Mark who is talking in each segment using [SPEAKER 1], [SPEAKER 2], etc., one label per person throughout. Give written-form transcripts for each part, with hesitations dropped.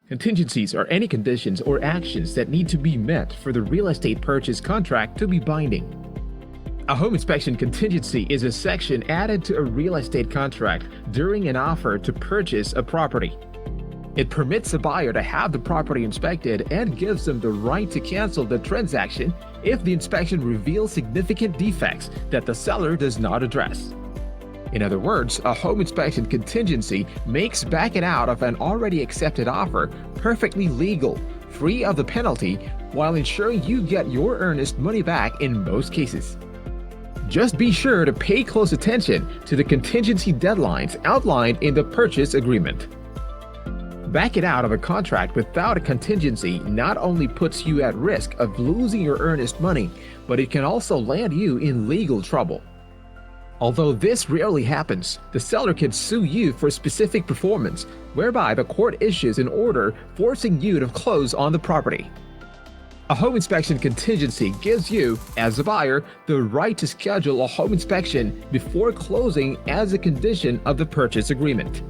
[SPEAKER 1] Contingencies are any conditions or actions that need to be met for the real estate purchase contract to be binding. A home inspection contingency is a section added to a real estate contract during an offer to purchase a property. It permits the buyer to have the property inspected and gives them the right to cancel the transaction if the inspection reveals significant defects that the seller does not address. In other words, a home inspection contingency makes backing out of an already accepted offer perfectly legal, free of the penalty, while ensuring you get your earnest money back in most cases. Just be sure to pay close attention to the contingency deadlines outlined in the purchase agreement. Backing out of a contract without a contingency not only puts you at risk of losing your earnest money, but it can also land you in legal trouble. Although this rarely happens, the seller can sue you for specific performance, whereby the court issues an order forcing you to close on the property. A home inspection contingency gives you, as a buyer, the right to schedule a home inspection before closing as a condition of the purchase agreement.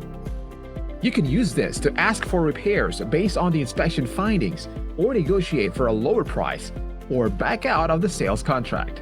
[SPEAKER 1] You can use this to ask for repairs based on the inspection findings, or negotiate for a lower price, or back out of the sales contract.